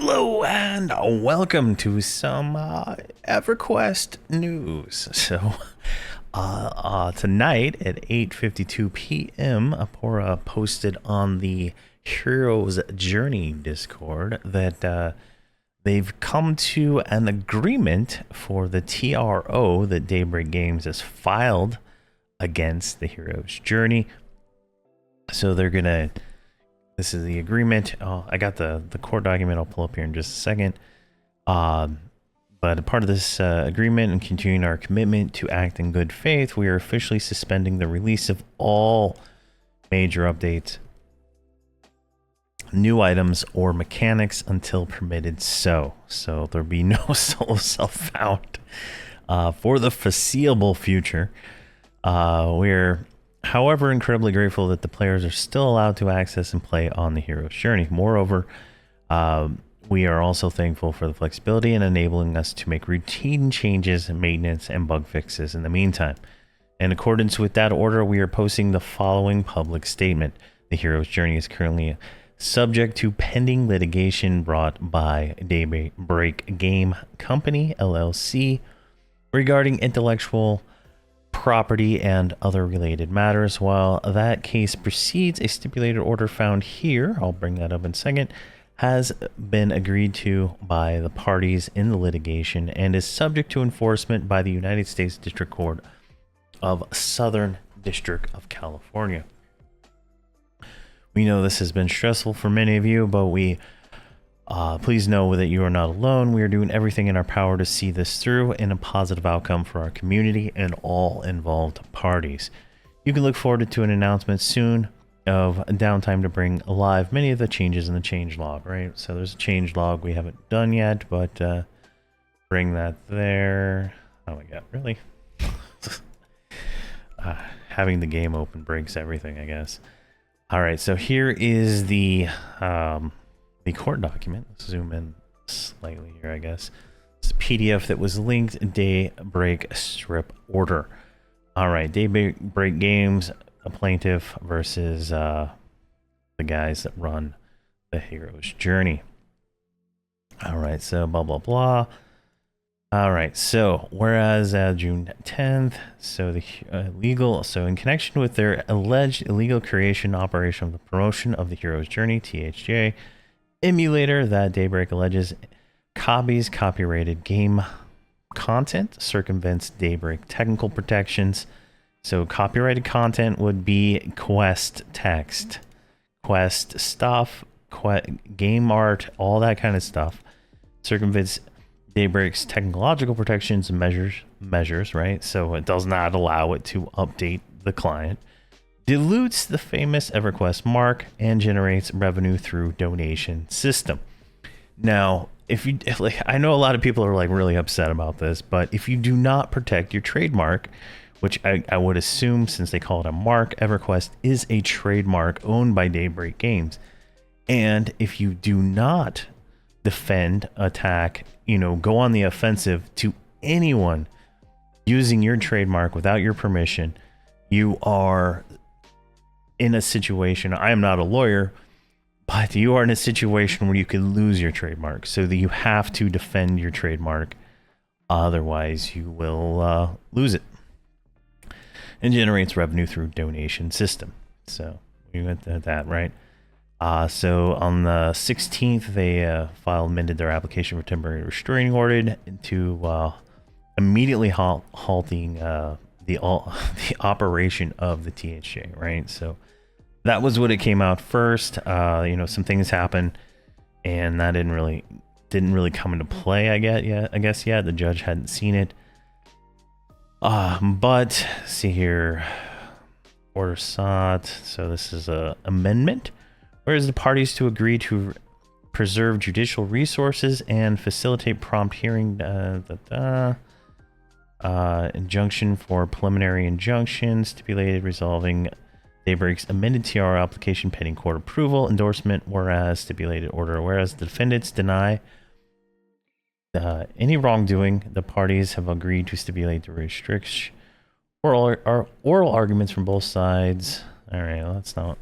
Hello and welcome to some Everquest news. So, tonight at 8:52 p.m., Apora posted on the Hero's Journey Discord that they've come to an agreement for the TRO that Daybreak Games has filed against the Hero's Journey. So they're gonna. This is the agreement. I got the court document. I'll pull up here in just a second. But a part of this agreement and continuing our commitment to act in good faith, we are officially suspending the release of all major updates, new items, or mechanics until permitted so. So there'll be no solo self-found for the foreseeable future. We're however incredibly grateful that the players are still allowed to access and play on the Hero's Journey. Moreover, we are also thankful for the flexibility in enabling us to make routine changes, maintenance, and bug fixes in the meantime. In accordance with that order, we are posting the following public statement. The Hero's Journey is currently subject to pending litigation brought by Daybreak Game Company, LLC, regarding intellectual property and other related matters. While that case proceeds, a stipulated order found here, I'll bring that up in a second, has been agreed to by the parties in the litigation and is subject to enforcement by the United States District Court of Southern District of California. We know this has been stressful for many of you, but please know that you are not alone. We are doing everything in our power to see this through in a positive outcome for our community and all involved parties. You can look forward to an announcement soon of downtime to bring alive many of the changes in the change log, right? So there's a change log we haven't done yet, but bring that there. Oh my god, really? Having the game open breaks everything, I guess. All right, so here is the court document. Let's zoom in slightly here, I guess. It's a PDF that was linked. Daybreak strip order. All right, Daybreak Games, a plaintiff versus the guys that run the Hero's Journey. All right, so blah blah blah. All right, so whereas June 10th, so the in connection with their alleged illegal creation, operation of the promotion of the Hero's Journey, THJ, emulator that Daybreak alleges copies copyrighted game content, circumvents Daybreak technical protections. So copyrighted content would be quest text, quest stuff, game art, all that kind of stuff. Circumvents Daybreak's technological protections and measures, right? So it does not allow it to update the client. Dilutes the famous Everquest mark and generates revenue through donation system. Now, if you I know a lot of people are like really upset about this, but if you do not protect your trademark, which I would assume since they call it a mark, Everquest is a trademark owned by Daybreak Games. And if you do not defend, attack, go on the offensive to anyone using your trademark without your permission, you are in a situation, I am not a lawyer, but you are in a situation where you could lose your trademark. So that you have to defend your trademark. Otherwise, you will lose it. And generates revenue through donation system. So we went to that, right? So on the 16th, they amended their application for temporary restraining order to immediately halting the operation of the THJ, right? So that was what it came out first. Some things happened, and that didn't really come into play. I guess yet the judge hadn't seen it. But see here, order sought. So this is a amendment. Whereas the parties to agree to preserve judicial resources and facilitate prompt hearing, injunction for preliminary injunction stipulated resolving Daybreak's amended TRO application pending court approval, endorsement, whereas stipulated order. Whereas the defendants deny any wrongdoing, the parties have agreed to stipulate the restriction oral arguments from both sides. All right, well, that's not.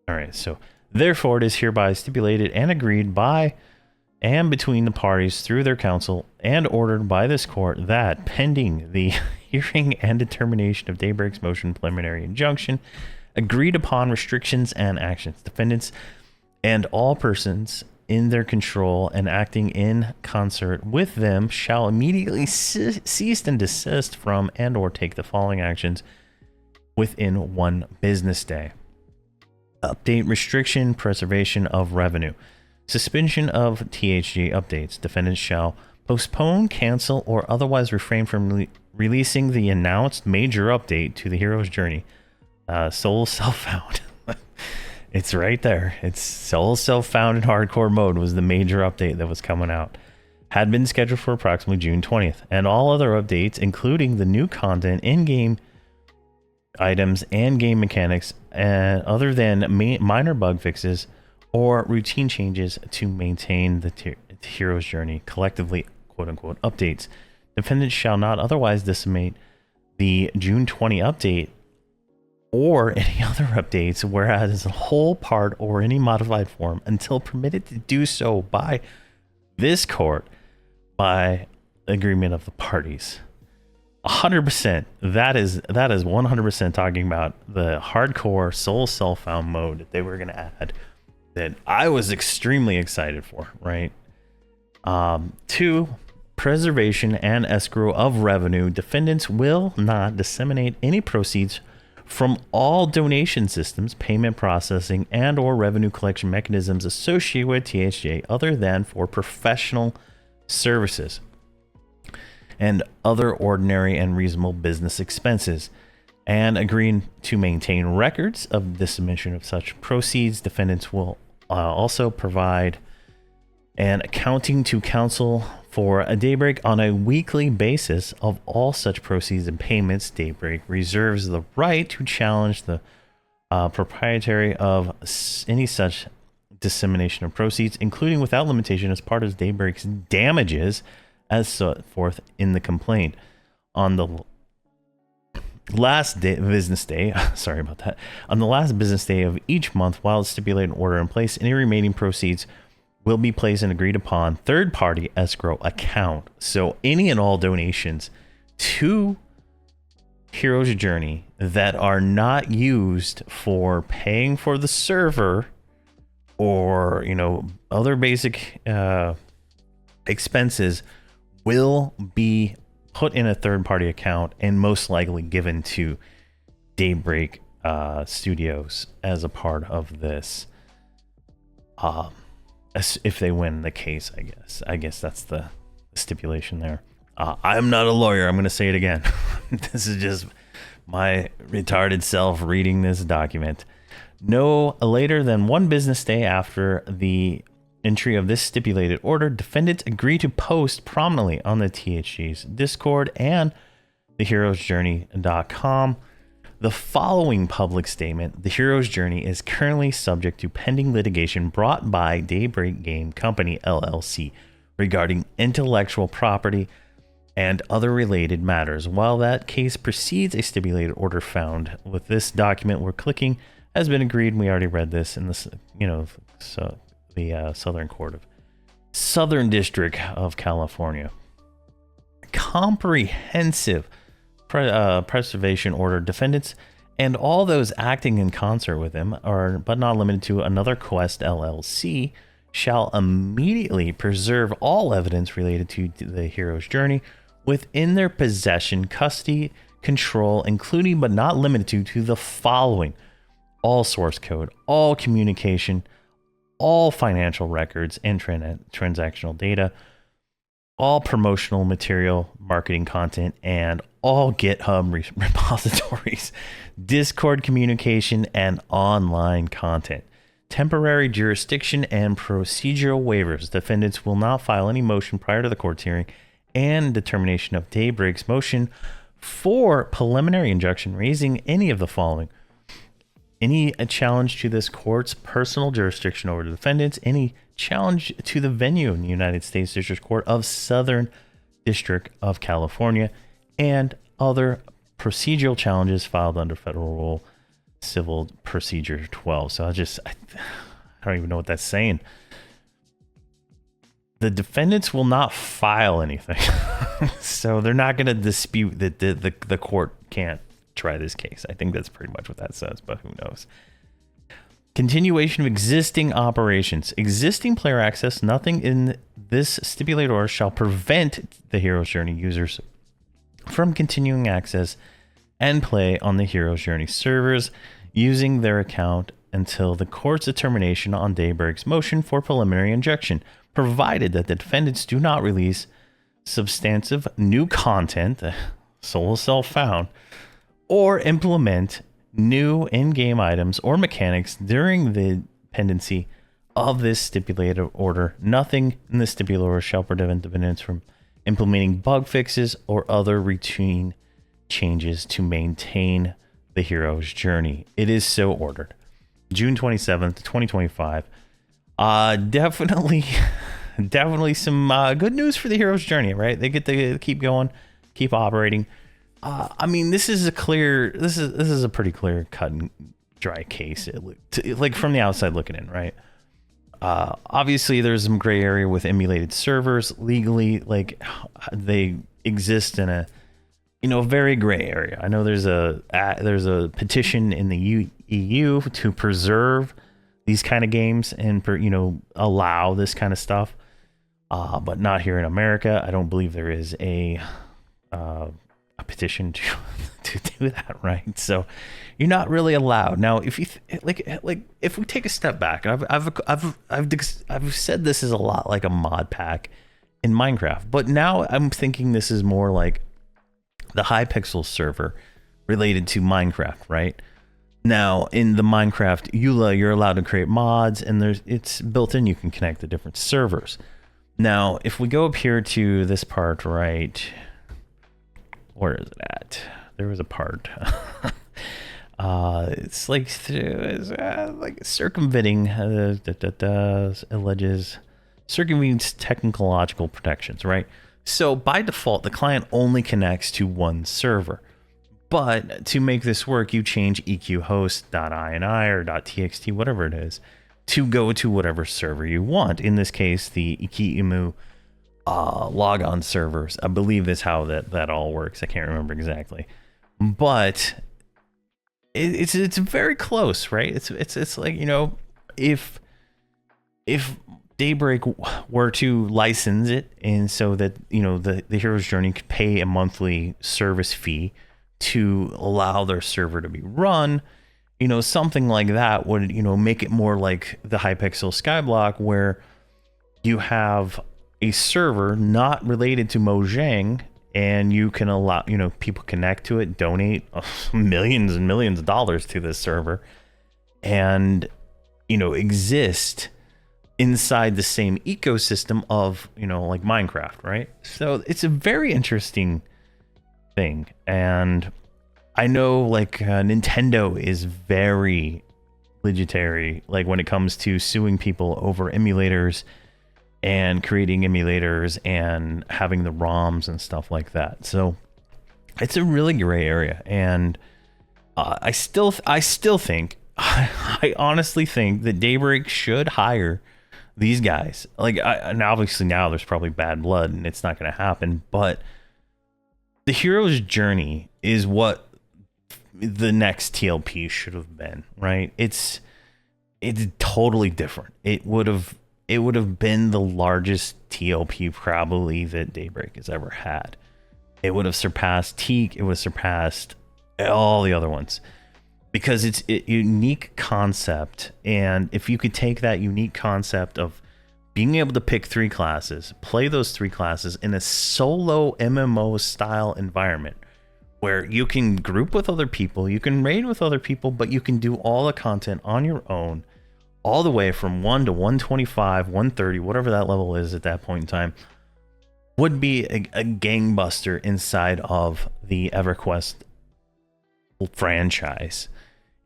All right, so therefore it is hereby stipulated and agreed by and between the parties through their counsel, and ordered by this court that, pending the hearing and determination of Daybreak's motion preliminary injunction, agreed upon restrictions and actions, defendants and all persons in their control and acting in concert with them shall immediately cease and desist from and or take the following actions within 1 business day. Update restriction, preservation of revenue. Suspension of THJ updates. Defendants shall postpone, cancel, or otherwise refrain from releasing the announced major update to the hero's journey. Soul self-found. It's right there. It's Soul self-found in hardcore mode was the major update that was coming out. Had been scheduled for approximately June 20th. And all other updates, including the new content, in-game items, and game mechanics, other than minor bug fixes or routine changes to maintain the hero's journey, collectively quote-unquote updates. Defendants shall not otherwise disseminate the June 20 update or any other updates, whereas a whole, part, or any modified form, until permitted to do so by this court by agreement of the parties. 100%. That is 100% talking about the hardcore Soul self-found mode that they were going to add, that I was extremely excited for, right? 2, preservation and escrow of revenue. Defendants will not disseminate any proceeds from all donation systems, payment processing, and or revenue collection mechanisms associated with THJ other than for professional services and other ordinary and reasonable business expenses, and agreeing to maintain records of the submission of such proceeds. Defendants will also provide an accounting to counsel for a Daybreak on a weekly basis of all such proceeds and payments. Daybreak reserves the right to challenge the proprietary of any such dissemination of proceeds, including without limitation as part of Daybreak's damages as set forth in the complaint. On the last business day, sorry about that, on the last business day of each month, while stipulated order in place, any remaining proceeds will be placed in agreed upon third-party escrow account. So any and all donations to Hero's Journey that are not used for paying for the server or, you know, other basic expenses will be put in a third-party account and most likely given to Daybreak Studios as a part of this. If they win the case, I guess that's the stipulation there. I'm not a lawyer. I'm going to say it again. This is just my retarded self reading this document. No later than 1 business day after the entry of this stipulated order, defendants agree to post prominently on the THJ's Discord and the heroesjourney.com the following public statement. The Hero's Journey is currently subject to pending litigation brought by Daybreak Game Company LLC regarding intellectual property and other related matters. While that case precedes a stipulated order found with this document we're clicking has been agreed. We already read this in this, you know, so the Southern District of California. Comprehensive preservation order. Defendants and all those acting in concert with them, are but not limited to Another Quest LLC, shall immediately preserve all evidence related to the hero's journey within their possession, custody, control, including but not limited to the following: all source code, all communication, all financial records and transactional data, all promotional material, marketing content, and all GitHub repositories, Discord communication, and online content. Temporary jurisdiction and procedural waivers. Defendants will not file any motion prior to the court's hearing and determination of Daybreak's motion for preliminary injunction raising any of the following: any challenge to this court's personal jurisdiction over the defendants, any challenge to the venue in the United States District Court of Southern District of California, and other procedural challenges filed under Federal Rule Civil Procedure 12. So I don't even know what that's saying. the defendants will not file anything. So they're not going to dispute that the court can't try this case. I think that's pretty much what that says, but who knows. Continuation of existing operations. Existing player access. Nothing in this stipulated order shall prevent the Hero's Journey users from continuing access and play on the Hero's Journey servers using their account until the court's determination on Daybreak's motion for preliminary injunction, provided that the defendants do not release substantive new content, sole self-found, or implement new in-game items or mechanics during the pendency of this stipulated order. Nothing in the stipulated order shall prevent defendants from implementing bug fixes or other routine changes to maintain the Hero's Journey. It is so ordered. June 27th, 2025. Definitely some good news for the Hero's Journey, right? They get to keep going, keep operating. I mean, this is a pretty clear cut and dry case, like from the outside looking in, right? Obviously there's some gray area with emulated servers legally, like they exist in a very gray area. I know there's a petition in the EU to preserve these kind of games and allow this kind of stuff, but not here in America. I don't believe there is a petition to do that, right? So you're not really allowed. Now, if you if we take a step back, and I've said this is a lot like a mod pack in Minecraft, but now I'm thinking this is more like the Hypixel server related to Minecraft, right? Now in the Minecraft EULA, you're allowed to create mods, and it's built in. You can connect to different servers. Now, if we go up here to this part, right? Where is it at? There was a part. It's like circumventing alleges circumventing technological protections, right? So by default, the client only connects to one server. But to make this work, you change eqhost.ini or .txt, whatever it is, to go to whatever server you want. In this case, the Ikiimu logon servers. I believe that's how that all works. I can't remember exactly, but it's very close, right? It's like, if Daybreak were to license it, and so that the Hero's Journey could pay a monthly service fee to allow their server to be run, something like that would make it more like the Hypixel Skyblock, where you have a server not related to Mojang, and you can allow people connect to it, donate millions and millions of dollars to this server, and exist inside the same ecosystem of like Minecraft, right? So it's a very interesting thing. And I know like Nintendo is very legitary, like when it comes to suing people over emulators and creating emulators and having the ROMs and stuff like that. So it's a really gray area, and I still think I honestly think that Daybreak should hire these guys. Like, and obviously now there's probably bad blood and it's not going to happen, but the Hero's Journey is what the next TLP should have been, right? It's totally different. It would have been the largest TLP probably that Daybreak has ever had. It would have surpassed Teak. It would have surpassed all the other ones, because it's a unique concept. And if you could take that unique concept of being able to pick 3 classes, play those 3 classes in a solo MMO style environment where you can group with other people, you can raid with other people, but you can do all the content on your own, all the way from 1 to 125, 130, whatever that level is at that point in time, would be a gangbuster inside of the Everquest franchise.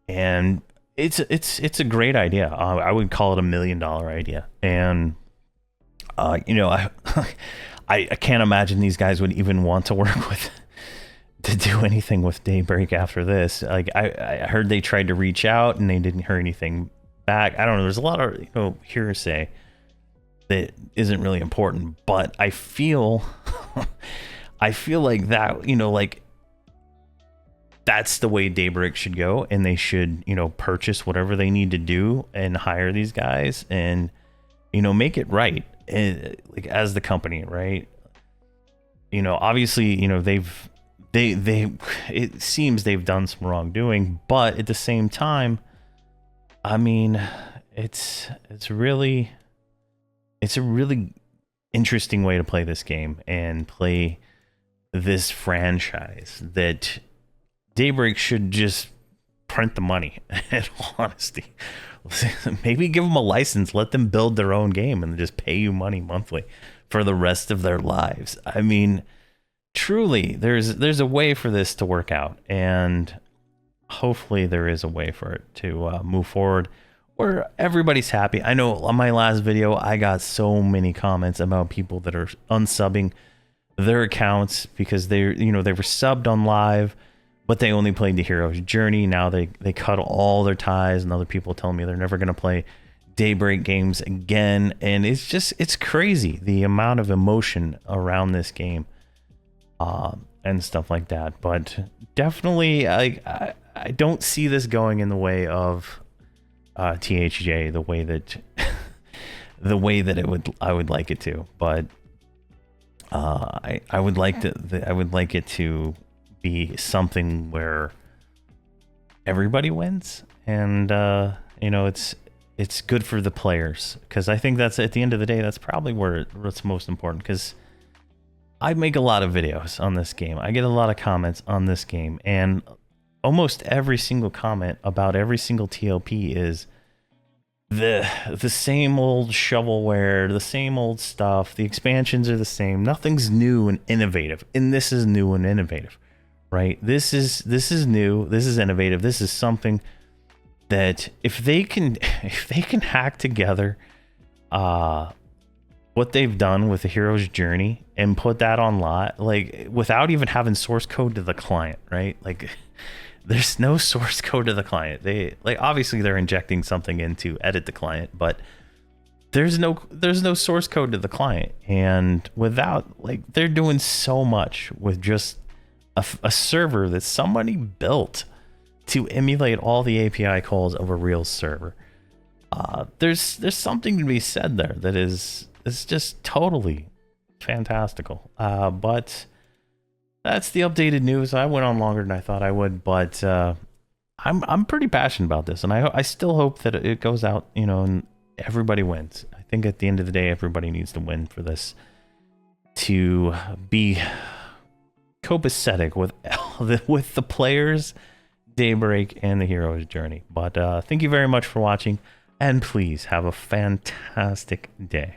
And it's a great idea. I would call it $1 million idea. And I can't imagine these guys would even want to work with to do anything with Daybreak after this. Like I heard they tried to reach out and they didn't hear anything back. I don't know. There's a lot of hearsay that isn't really important. But I feel, I feel like that, you know, like that's the way Daybreak should go, and they should, you know, purchase whatever they need to do and hire these guys and, you know, make it right, and like as the company, right? You know, obviously, you know, they it seems they've done some wrongdoing, but at the same time, I mean, it's a really interesting way to play this game and play this franchise that Daybreak should just print the money. In all honesty, maybe give them a license, let them build their own game, and just pay you money monthly for the rest of their lives. I mean, truly, there's a way for this to work out, and hopefully there is a way for it to move forward where everybody's happy. I know on my last video, I got so many comments about people that are unsubbing their accounts because they were subbed on live, but they only played the hero's journey. Now they cut all their ties, and other people telling me they're never going to play Daybreak games again. And it's crazy the amount of emotion around this game and stuff like that. But definitely I don't see this going in the way of THJ the way that I would like it to. But I would like it to be something where everybody wins, and you know, it's good for the players, because I think that's, at the end of the day, that's probably where it's most important. Because I make a lot of videos on this game, I get a lot of comments on this game, and almost every single comment about every single TLP is the same old shovelware, the same old stuff. The expansions are the same. Nothing's new and innovative, and this is new and innovative. Right? This is new. This is innovative. This is something that if they can hack together what they've done with the hero's journey and put that on lot, like without even having source code to the client, right? Like there's no source code to the client. They, like, obviously they're injecting something in to edit the client, but there's no source code to the client. And without, like, they're doing so much with just a server that somebody built to emulate all the API calls of a real server. There's something to be said there that is just totally fantastical. But that's the updated news. I went on longer than I thought I would, but I'm pretty passionate about this, and I still hope that it goes out, you know, and everybody wins. I think at the end of the day, everybody needs to win for this to be copacetic with the players, Daybreak, and the hero's journey. But thank you very much for watching, and please have a fantastic day.